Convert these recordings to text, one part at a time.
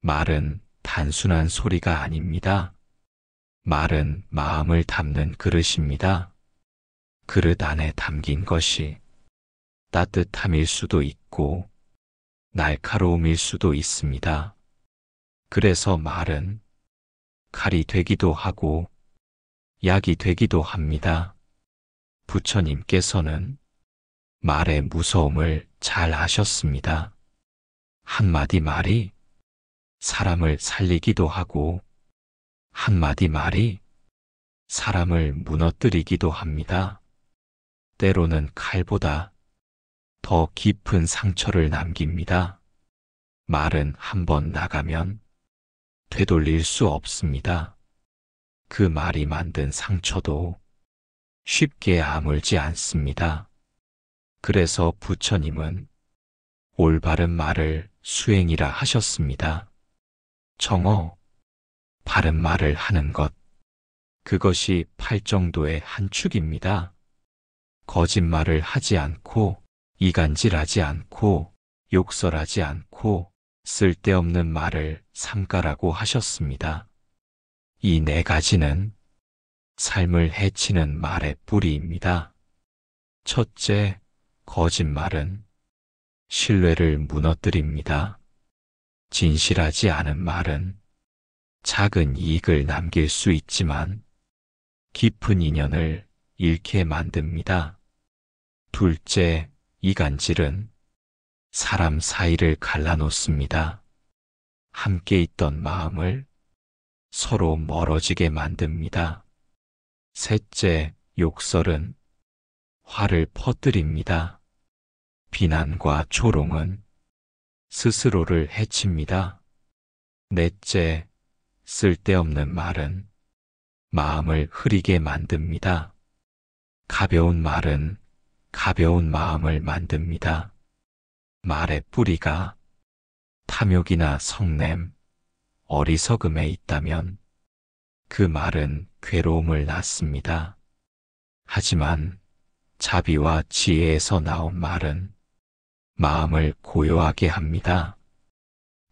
말은 단순한 소리가 아닙니다. 말은 마음을 담는 그릇입니다. 그릇 안에 담긴 것이 따뜻함일 수도 있고 날카로움일 수도 있습니다. 그래서 말은 칼이 되기도 하고 약이 되기도 합니다. 부처님께서는 말의 무서움을 잘 아셨습니다. 한마디 말이 사람을 살리기도 하고 한마디 말이 사람을 무너뜨리기도 합니다. 때로는 칼보다 더 깊은 상처를 남깁니다. 말은 한번 나가면 되돌릴 수 없습니다. 그 말이 만든 상처도 쉽게 아물지 않습니다. 그래서 부처님은 올바른 말을 수행이라 하셨습니다. 정어, 바른 말을 하는 것, 그것이 팔정도의 한 축입니다. 거짓말을 하지 않고, 이간질하지 않고, 욕설하지 않고, 쓸데없는 말을 삼가라고 하셨습니다. 이 네 가지는 삶을 해치는 말의 뿌리입니다. 첫째, 거짓말은 신뢰를 무너뜨립니다. 진실하지 않은 말은 작은 이익을 남길 수 있지만 깊은 인연을 잃게 만듭니다. 둘째, 이간질은 사람 사이를 갈라놓습니다. 함께 있던 마음을 서로 멀어지게 만듭니다. 셋째, 욕설은 화를 퍼뜨립니다. 비난과 조롱은 스스로를 해칩니다. 넷째, 쓸데없는 말은 마음을 흐리게 만듭니다. 가벼운 말은 가벼운 마음을 만듭니다. 말의 뿌리가 탐욕이나 성냄, 어리석음에 있다면 그 말은 괴로움을 낳습니다. 하지만 자비와 지혜에서 나온 말은 마음을 고요하게 합니다.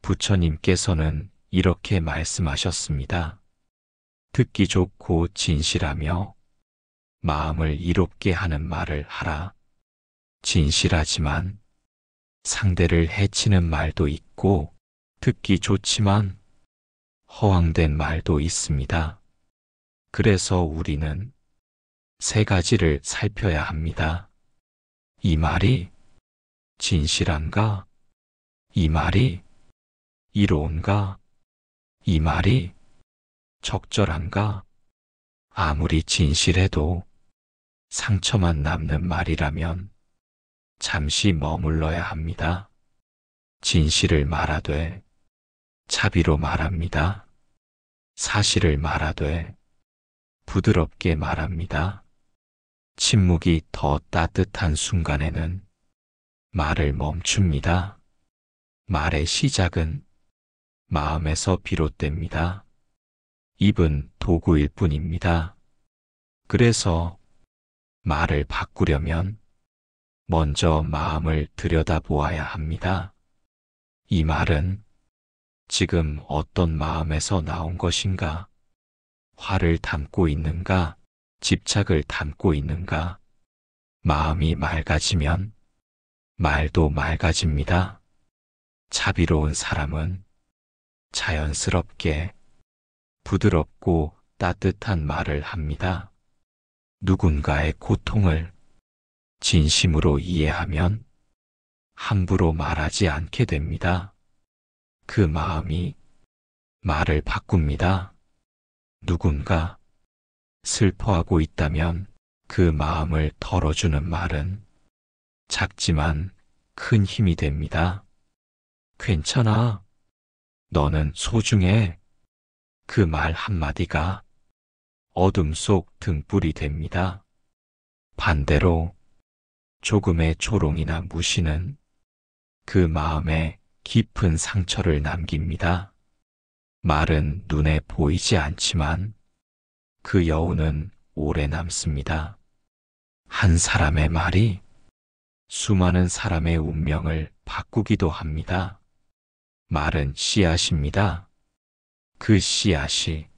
부처님께서는 이렇게 말씀하셨습니다. 듣기 좋고 진실하며 마음을 이롭게 하는 말을 하라. 진실하지만 상대를 해치는 말도 있고 듣기 좋지만 허황된 말도 있습니다. 그래서 우리는 세 가지를 살펴야 합니다. 이 말이 진실한가? 이 말이 이로운가? 이 말이 적절한가? 아무리 진실해도 상처만 남는 말이라면 잠시 머물러야 합니다. 진실을 말하되 자비로 말합니다. 사실을 말하되 부드럽게 말합니다. 침묵이 더 따뜻한 순간에는 말을 멈춥니다. 말의 시작은 마음에서 비롯됩니다. 입은 도구일 뿐입니다. 그래서 말을 바꾸려면 먼저 마음을 들여다보아야 합니다. 이 말은 지금 어떤 마음에서 나온 것인가? 화를 담고 있는가? 집착을 담고 있는가? 마음이 맑아지면 말도 맑아집니다. 자비로운 사람은 자연스럽게 부드럽고 따뜻한 말을 합니다. 누군가의 고통을 진심으로 이해하면 함부로 말하지 않게 됩니다. 그 마음이 말을 바꿉니다. 누군가 슬퍼하고 있다면 그 마음을 덜어주는 말은 작지만 큰 힘이 됩니다. 괜찮아. 너는 소중해. 그 말 한마디가 어둠 속 등불이 됩니다. 반대로 조금의 조롱이나 무시는 그 마음에 깊은 상처를 남깁니다. 말은 눈에 보이지 않지만 그 여운은 오래 남습니다. 한 사람의 말이 수많은 사람의 운명을 바꾸기도 합니다. 말은 씨앗입니다. 그 씨앗이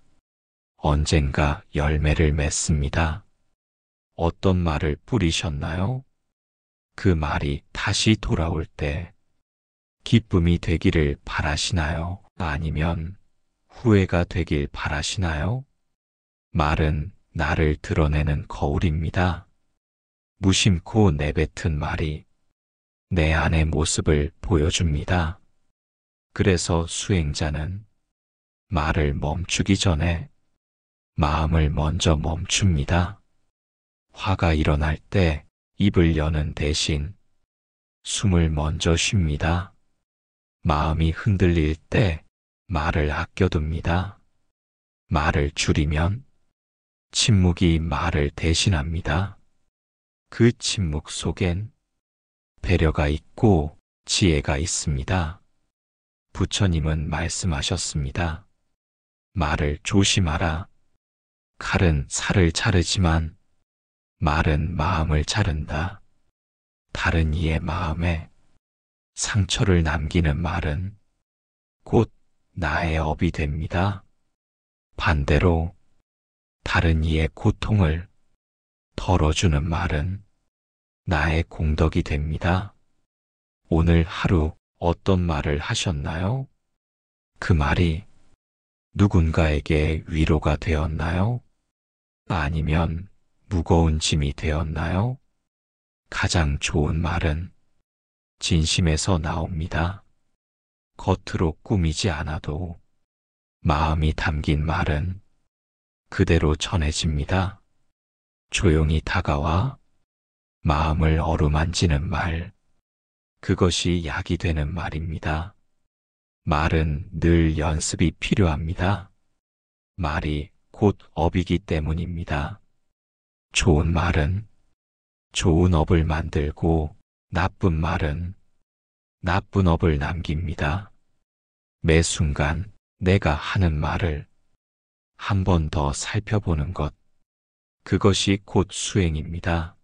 언젠가 열매를 맺습니다. 어떤 말을 뿌리셨나요? 그 말이 다시 돌아올 때 기쁨이 되기를 바라시나요? 아니면 후회가 되길 바라시나요? 말은 나를 드러내는 거울입니다. 무심코 내뱉은 말이 내 안의 모습을 보여줍니다. 그래서 수행자는 말을 멈추기 전에 마음을 먼저 멈춥니다. 화가 일어날 때 입을 여는 대신 숨을 먼저 쉽니다. 마음이 흔들릴 때 말을 아껴둡니다. 말을 줄이면 침묵이 말을 대신합니다. 그 침묵 속엔 배려가 있고 지혜가 있습니다. 부처님은 말씀하셨습니다. 말을 조심하라. 칼은 살을 자르지만 말은 마음을 자른다. 다른 이의 마음에 상처를 남기는 말은 곧 나의 업이 됩니다. 반대로 다른 이의 고통을 덜어주는 말은 나의 공덕이 됩니다. 오늘 하루 어떤 말을 하셨나요? 그 말이 누군가에게 위로가 되었나요? 아니면 무거운 짐이 되었나요? 가장 좋은 말은 진심에서 나옵니다. 겉으로 꾸미지 않아도 마음이 담긴 말은 그대로 전해집니다. 조용히 다가와 마음을 어루만지는 말, 그것이 약이 되는 말입니다. 말은 늘 연습이 필요합니다. 말이 곧 업이기 때문입니다. 좋은 말은 좋은 업을 만들고 나쁜 말은 나쁜 업을 남깁니다. 매 순간 내가 하는 말을 한 번 더 살펴보는 것, 그것이 곧 수행입니다.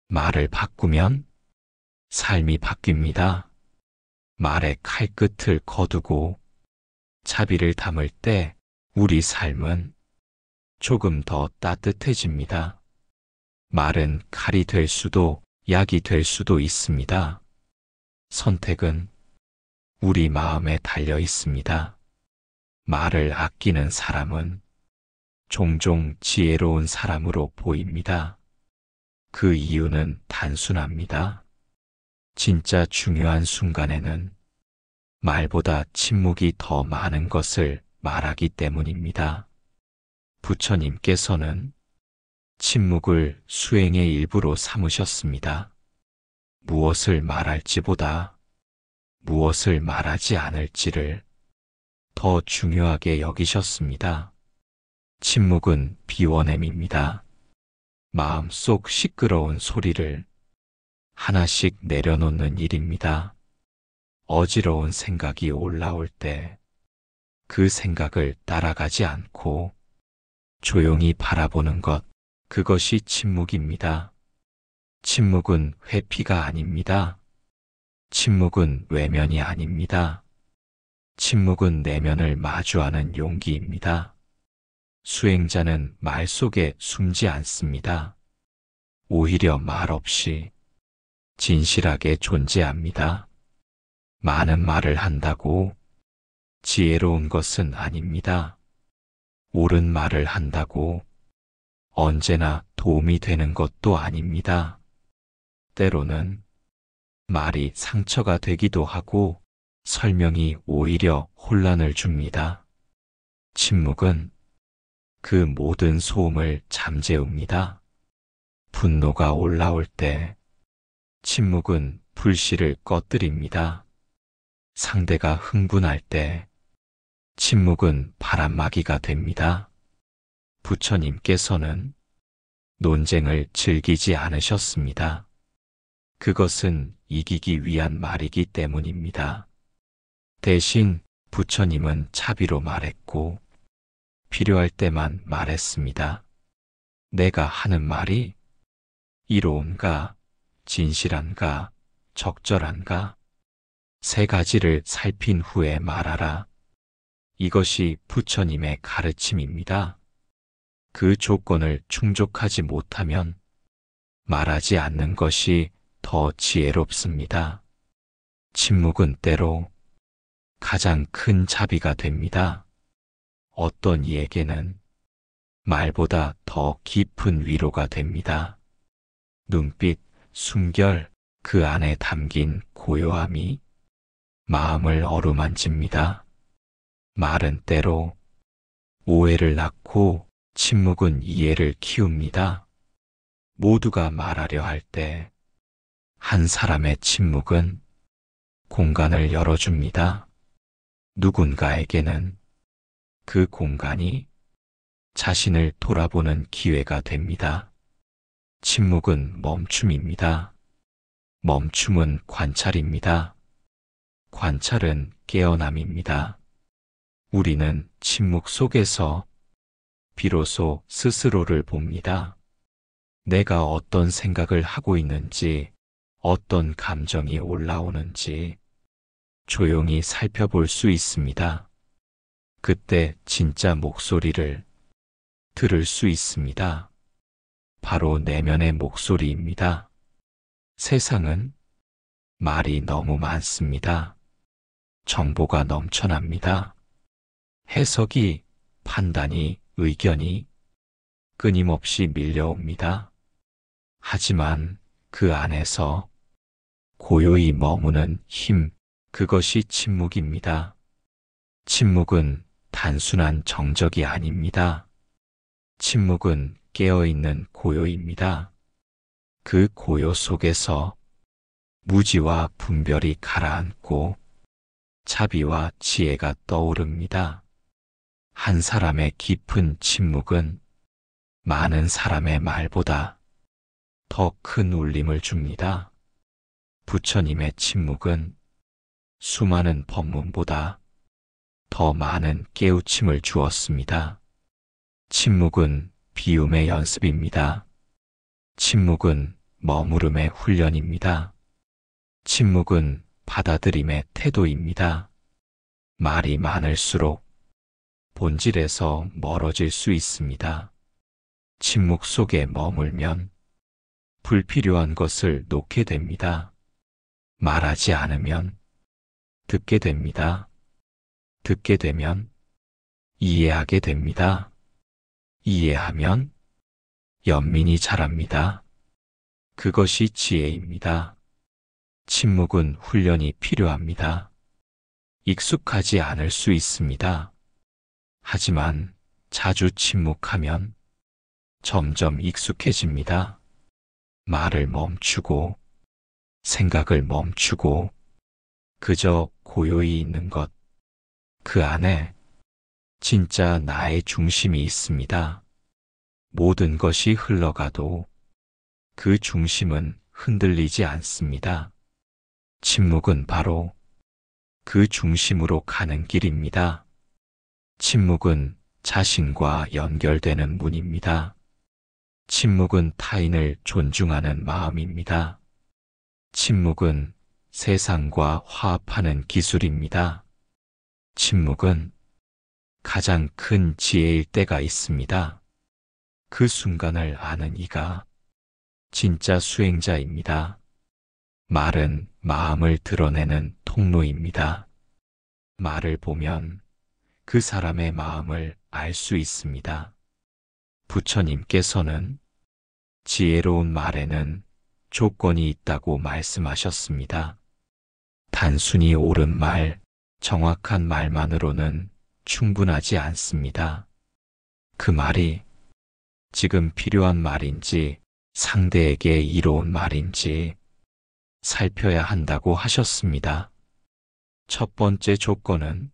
말을 바꾸면 삶이 바뀝니다. 말의 칼끝을 거두고 자비를 담을 때 우리 삶은 조금 더 따뜻해집니다. 말은 칼이 될 수도 약이 될 수도 있습니다. 선택은 우리 마음에 달려 있습니다. 말을 아끼는 사람은 종종 지혜로운 사람으로 보입니다. 그 이유는 단순합니다. 진짜 중요한 순간에는 말보다 침묵이 더 많은 것을 말하기 때문입니다. 부처님께서는 침묵을 수행의 일부로 삼으셨습니다. 무엇을 말할지보다 무엇을 말하지 않을지를 더 중요하게 여기셨습니다. 침묵은 비워냄입니다. 마음속 시끄러운 소리를 하나씩 내려놓는 일입니다. 어지러운 생각이 올라올 때 그 생각을 따라가지 않고 조용히 바라보는 것, 그것이 침묵입니다. 침묵은 회피가 아닙니다. 침묵은 외면이 아닙니다. 침묵은 내면을 마주하는 용기입니다. 수행자는 말 속에 숨지 않습니다. 오히려 말 없이 진실하게 존재합니다. 많은 말을 한다고 지혜로운 것은 아닙니다. 옳은 말을 한다고 언제나 도움이 되는 것도 아닙니다. 때로는 말이 상처가 되기도 하고 설명이 오히려 혼란을 줍니다. 침묵은 그 모든 소음을 잠재웁니다. 분노가 올라올 때 침묵은 불씨를 꺼뜨립니다. 상대가 흥분할 때 침묵은 바람막이가 됩니다. 부처님께서는 논쟁을 즐기지 않으셨습니다. 그것은 이기기 위한 말이기 때문입니다. 대신 부처님은 자비로 말했고 필요할 때만 말했습니다. 내가 하는 말이 이로운가, 진실한가, 적절한가? 세 가지를 살핀 후에 말하라. 이것이 부처님의 가르침입니다. 그 조건을 충족하지 못하면 말하지 않는 것이 더 지혜롭습니다. 침묵은 때로 가장 큰 자비가 됩니다. 어떤 이에게는 말보다 더 깊은 위로가 됩니다. 눈빛, 숨결, 그 안에 담긴 고요함이 마음을 어루만집니다. 말은 때로 오해를 낳고 침묵은 이해를 키웁니다. 모두가 말하려 할 때 한 사람의 침묵은 공간을 열어줍니다. 누군가에게는 그 공간이 자신을 돌아보는 기회가 됩니다. 침묵은 멈춤입니다. 멈춤은 관찰입니다. 관찰은 깨어남입니다. 우리는 침묵 속에서 비로소 스스로를 봅니다. 내가 어떤 생각을 하고 있는지, 어떤 감정이 올라오는지 조용히 살펴볼 수 있습니다. 그때 진짜 목소리를 들을 수 있습니다. 바로 내면의 목소리입니다. 세상은 말이 너무 많습니다. 정보가 넘쳐납니다. 해석이, 판단이, 의견이 끊임없이 밀려옵니다. 하지만 그 안에서 고요히 머무는 힘, 그것이 침묵입니다. 침묵은 단순한 정적이 아닙니다. 침묵은 깨어있는 고요입니다. 그 고요 속에서 무지와 분별이 가라앉고 자비와 지혜가 떠오릅니다. 한 사람의 깊은 침묵은 많은 사람의 말보다 더 큰 울림을 줍니다. 부처님의 침묵은 수많은 법문보다 더 많은 깨우침을 주었습니다. 침묵은 비움의 연습입니다. 침묵은 머무름의 훈련입니다. 침묵은 받아들임의 태도입니다. 말이 많을수록 본질에서 멀어질 수 있습니다. 침묵 속에 머물면 불필요한 것을 놓게 됩니다. 말하지 않으면 듣게 됩니다. 듣게 되면 이해하게 됩니다. 이해하면 연민이 자랍니다. 그것이 지혜입니다. 침묵은 훈련이 필요합니다. 익숙하지 않을 수 있습니다. 하지만 자주 침묵하면 점점 익숙해집니다. 말을 멈추고 생각을 멈추고 그저 고요히 있는 것, 그 안에 진짜 나의 중심이 있습니다. 모든 것이 흘러가도 그 중심은 흔들리지 않습니다. 침묵은 바로 그 중심으로 가는 길입니다. 침묵은 자신과 연결되는 문입니다. 침묵은 타인을 존중하는 마음입니다. 침묵은 세상과 화합하는 기술입니다. 침묵은 가장 큰 지혜일 때가 있습니다. 그 순간을 아는 이가 진짜 수행자입니다. 말은 마음을 드러내는 통로입니다. 말을 보면 그 사람의 마음을 알 수 있습니다. 부처님께서는 지혜로운 말에는 조건이 있다고 말씀하셨습니다. 단순히 옳은 말, 정확한 말만으로는 충분하지 않습니다. 그 말이 지금 필요한 말인지 상대에게 이로운 말인지 살펴야 한다고 하셨습니다. 첫 번째 조건은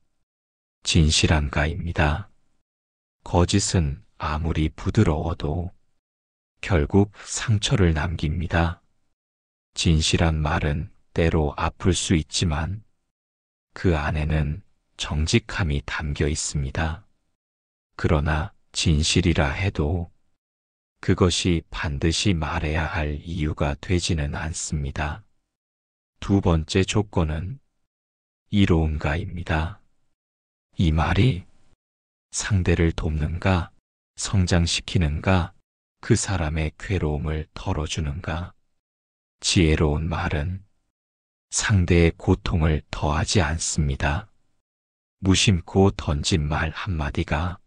진실한가입니다. 거짓은 아무리 부드러워도 결국 상처를 남깁니다. 진실한 말은 때로 아플 수 있지만 그 안에는 정직함이 담겨 있습니다. 그러나 진실이라 해도 그것이 반드시 말해야 할 이유가 되지는 않습니다. 두 번째 조건은 이로운가입니다. 이 말이 상대를 돕는가, 성장시키는가, 그 사람의 괴로움을 덜어주는가. 지혜로운 말은 상대의 고통을 더하지 않습니다. 무심코 던진 말 한마디가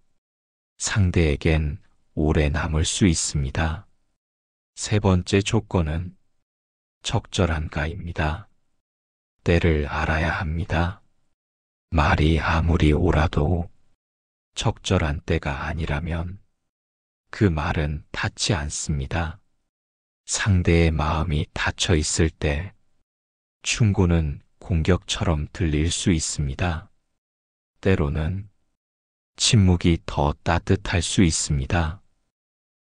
상대에겐 오래 남을 수 있습니다. 세 번째 조건은 적절한가입니다. 때를 알아야 합니다. 말이 아무리 옳아도 적절한 때가 아니라면 그 말은 닿지 않습니다. 상대의 마음이 닫혀 있을 때 충고는 공격처럼 들릴 수 있습니다. 때로는 침묵이 더 따뜻할 수 있습니다.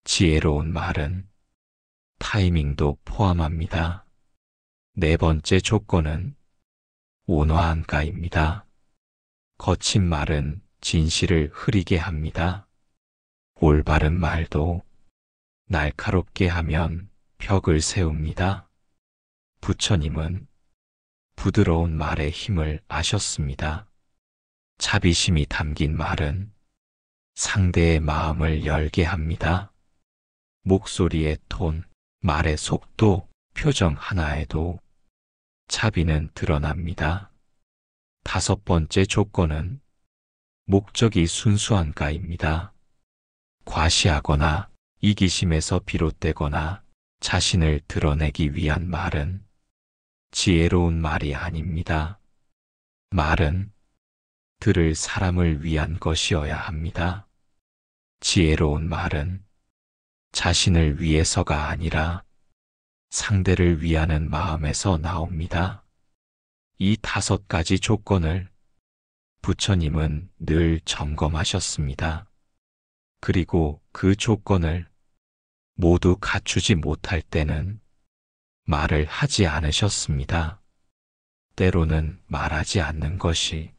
지혜로운 말은 타이밍도 포함합니다. 네 번째 조건은 온화한가입니다. 거친 말은 진실을 흐리게 합니다. 올바른 말도 날카롭게 하면 벽을 세웁니다. 부처님은 부드러운 말의 힘을 아셨습니다. 자비심이 담긴 말은 상대의 마음을 열게 합니다. 목소리의 톤, 말의 속도, 표정 하나에도 자비는 드러납니다. 다섯 번째 조건은 목적이 순수한가입니다. 과시하거나 이기심에서 비롯되거나 자신을 드러내기 위한 말은 지혜로운 말이 아닙니다. 말은 들을 사람을 위한 것이어야 합니다. 지혜로운 말은 자신을 위해서가 아니라 상대를 위하는 마음에서 나옵니다. 이 다섯 가지 조건을 부처님은 늘 점검하셨습니다. 그리고 그 조건을 모두 갖추지 못할 때는 말을 하지 않으셨습니다. 때로는 말하지 않는 것이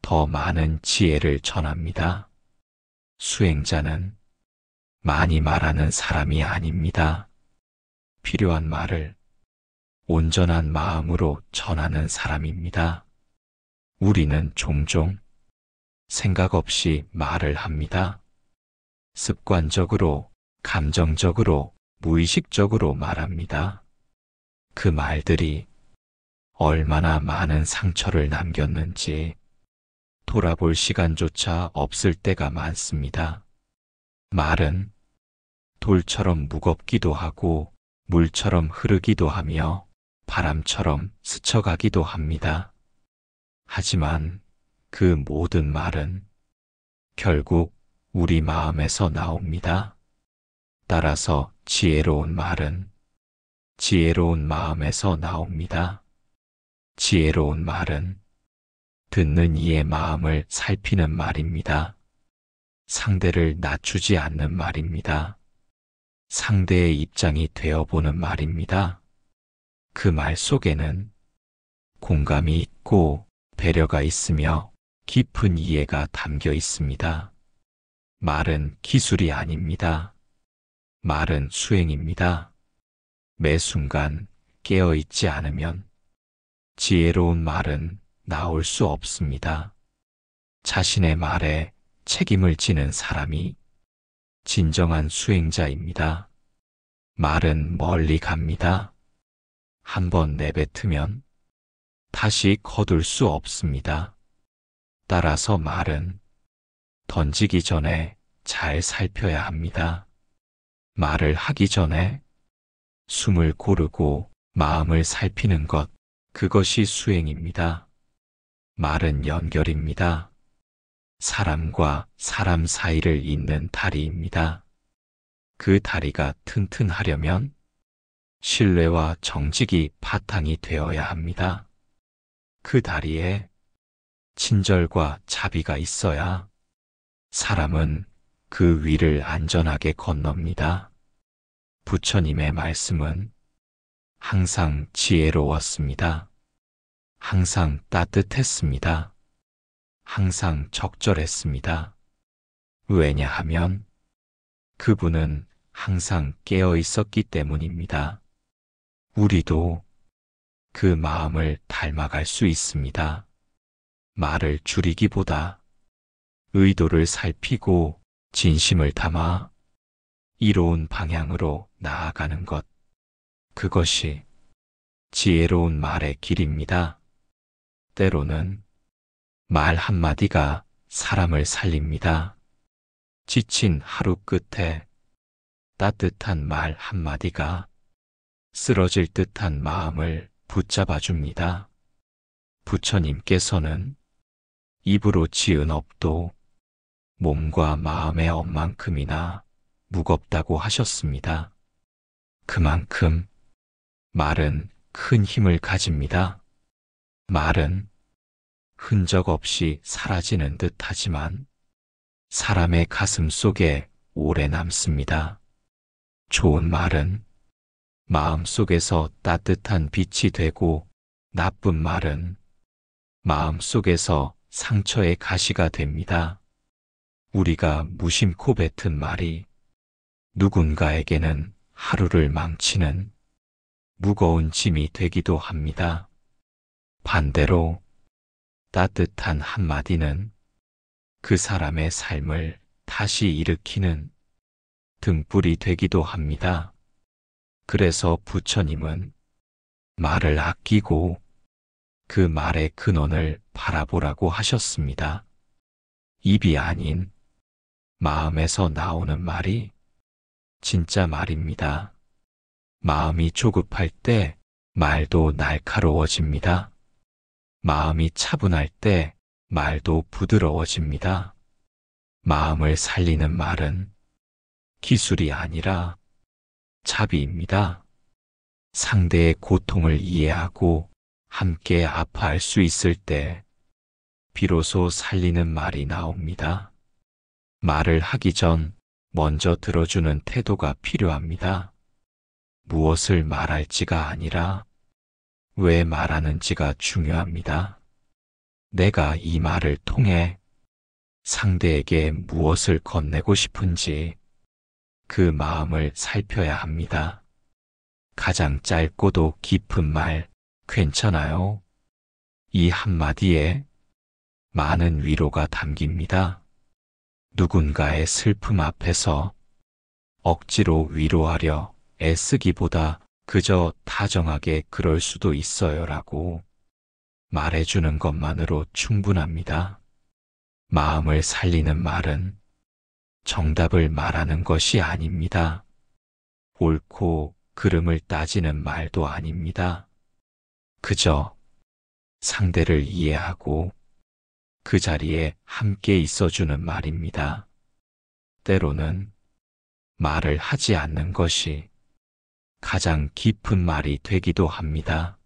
더 많은 지혜를 전합니다. 수행자는 많이 말하는 사람이 아닙니다. 필요한 말을 온전한 마음으로 전하는 사람입니다. 우리는 종종 생각 없이 말을 합니다. 습관적으로, 감정적으로, 무의식적으로 말합니다. 그 말들이 얼마나 많은 상처를 남겼는지 돌아볼 시간조차 없을 때가 많습니다. 말은 돌처럼 무겁기도 하고 물처럼 흐르기도 하며 바람처럼 스쳐가기도 합니다. 하지만 그 모든 말은 결국 우리 마음에서 나옵니다. 따라서 지혜로운 말은 지혜로운 마음에서 나옵니다. 지혜로운 말은 듣는 이의 마음을 살피는 말입니다. 상대를 낮추지 않는 말입니다. 상대의 입장이 되어보는 말입니다. 그 말 속에는 공감이 있고 배려가 있으며 깊은 이해가 담겨 있습니다. 말은 기술이 아닙니다. 말은 수행입니다. 매 순간 깨어있지 않으면 지혜로운 말은 나올 수 없습니다. 자신의 말에 책임을 지는 사람이 진정한 수행자입니다. 말은 멀리 갑니다. 한번 내뱉으면 다시 거둘 수 없습니다. 따라서 말은 던지기 전에 잘 살펴야 합니다. 말을 하기 전에 숨을 고르고 마음을 살피는 것, 그것이 수행입니다. 말은 연결입니다. 사람과 사람 사이를 잇는 다리입니다. 그 다리가 튼튼하려면 신뢰와 정직이 바탕이 되어야 합니다. 그 다리에 친절과 자비가 있어야 사람은 그 위를 안전하게 건넙니다. 부처님의 말씀은 항상 지혜로웠습니다. 항상 따뜻했습니다. 항상 적절했습니다. 왜냐하면 그분은 항상 깨어 있었기 때문입니다. 우리도 그 마음을 닮아갈 수 있습니다. 말을 줄이기보다 의도를 살피고 진심을 담아 이로운 방향으로 나아가는 것. 그것이 지혜로운 말의 길입니다. 때로는 말 한마디가 사람을 살립니다. 지친 하루 끝에 따뜻한 말 한마디가 쓰러질 듯한 마음을 붙잡아 줍니다. 부처님께서는 입으로 지은 업도 몸과 마음의 업만큼이나 무겁다고 하셨습니다. 그만큼 말은 큰 힘을 가집니다. 말은 흔적 없이 사라지는 듯 하지만 사람의 가슴 속에 오래 남습니다. 좋은 말은 마음 속에서 따뜻한 빛이 되고 나쁜 말은 마음 속에서 상처의 가시가 됩니다. 우리가 무심코 뱉은 말이 누군가에게는 하루를 망치는 무거운 짐이 되기도 합니다. 반대로 따뜻한 한마디는 그 사람의 삶을 다시 일으키는 등불이 되기도 합니다. 그래서 부처님은 말을 아끼고 그 말의 근원을 바라보라고 하셨습니다. 입이 아닌 마음에서 나오는 말이 진짜 말입니다. 마음이 조급할 때 말도 날카로워집니다. 마음이 차분할 때 말도 부드러워집니다. 마음을 살리는 말은 기술이 아니라 자비입니다. 상대의 고통을 이해하고 함께 아파할 수 있을 때 비로소 살리는 말이 나옵니다. 말을 하기 전 먼저 들어주는 태도가 필요합니다. 무엇을 말할지가 아니라 왜 말하는지가 중요합니다. 내가 이 말을 통해 상대에게 무엇을 건네고 싶은지 그 마음을 살펴야 합니다. 가장 짧고도 깊은 말 괜찮아요. 이 한마디에 많은 위로가 담깁니다. 누군가의 슬픔 앞에서 억지로 위로하려 애쓰기보다 그저 다정하게 그럴 수도 있어요라고 말해주는 것만으로 충분합니다. 마음을 살리는 말은 정답을 말하는 것이 아닙니다. 옳고 그름을 따지는 말도 아닙니다. 그저 상대를 이해하고 그 자리에 함께 있어주는 말입니다. 때로는 말을 하지 않는 것이 가장 깊은 말이 되기도 합니다.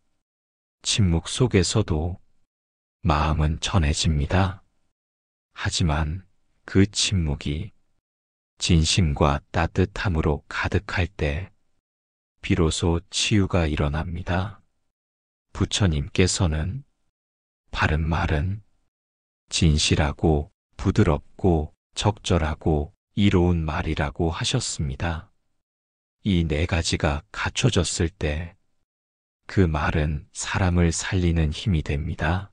침묵 속에서도 마음은 전해집니다. 하지만 그 침묵이 진심과 따뜻함으로 가득할 때 비로소 치유가 일어납니다. 부처님께서는 바른 말은 진실하고 부드럽고 적절하고 이로운 말이라고 하셨습니다. 이 네 가지가 갖춰졌을 때 그 말은 사람을 살리는 힘이 됩니다.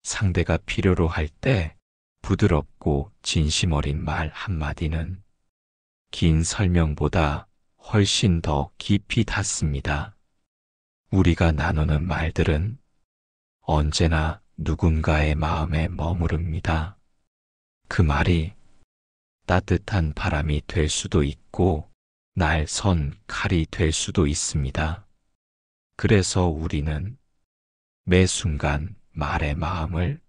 상대가 필요로 할 때 부드럽고 진심 어린 말 한마디는 긴 설명보다 훨씬 더 깊이 닿습니다. 우리가 나누는 말들은 언제나 누군가의 마음에 머무릅니다. 그 말이 따뜻한 바람이 될 수도 있고 날 선 칼이 될 수도 있습니다. 그래서 우리는 매 순간 말의 마음을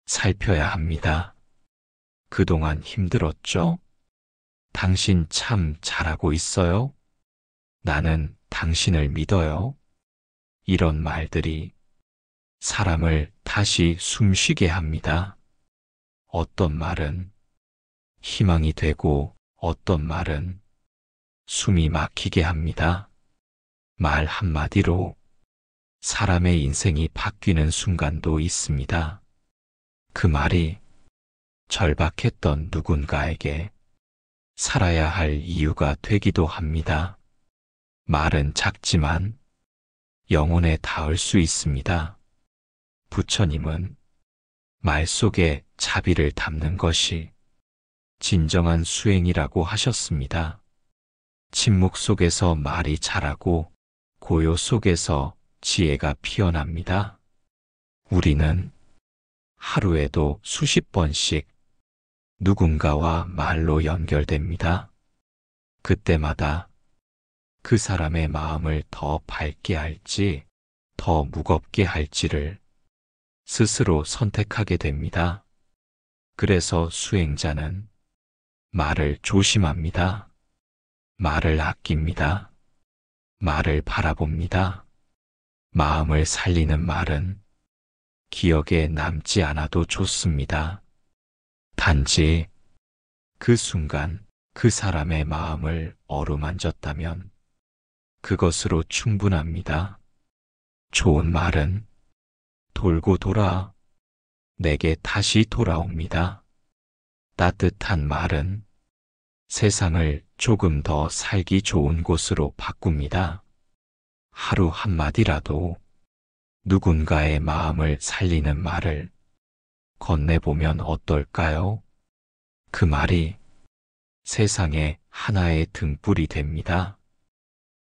살펴야 합니다. 그동안 힘들었죠? 당신 참 잘하고 있어요? 나는 당신을 믿어요. 이런 말들이 사람을 다시 숨쉬게 합니다. 어떤 말은 희망이 되고 어떤 말은 숨이 막히게 합니다. 말 한마디로 사람의 인생이 바뀌는 순간도 있습니다. 그 말이 절박했던 누군가에게 살아야 할 이유가 되기도 합니다. 말은 작지만 영혼에 닿을 수 있습니다. 부처님은 말 속에 자비를 담는 것이 진정한 수행이라고 하셨습니다. 침묵 속에서 말이 자라고 고요 속에서 지혜가 피어납니다. 우리는 하루에도 수십 번씩 누군가와 말로 연결됩니다. 그때마다 그 사람의 마음을 더 밝게 할지, 더 무겁게 할지를 스스로 선택하게 됩니다. 그래서 수행자는 말을 조심합니다. 말을 아낍니다. 말을 바라봅니다. 마음을 살리는 말은 기억에 남지 않아도 좋습니다. 단지 그 순간 그 사람의 마음을 어루만졌다면 그것으로 충분합니다. 좋은 말은 돌고 돌아 내게 다시 돌아옵니다. 따뜻한 말은 세상을 조금 더 살기 좋은 곳으로 바꿉니다. 하루 한마디라도 누군가의 마음을 살리는 말을 건네보면 어떨까요? 그 말이 세상에 하나의 등불이 됩니다.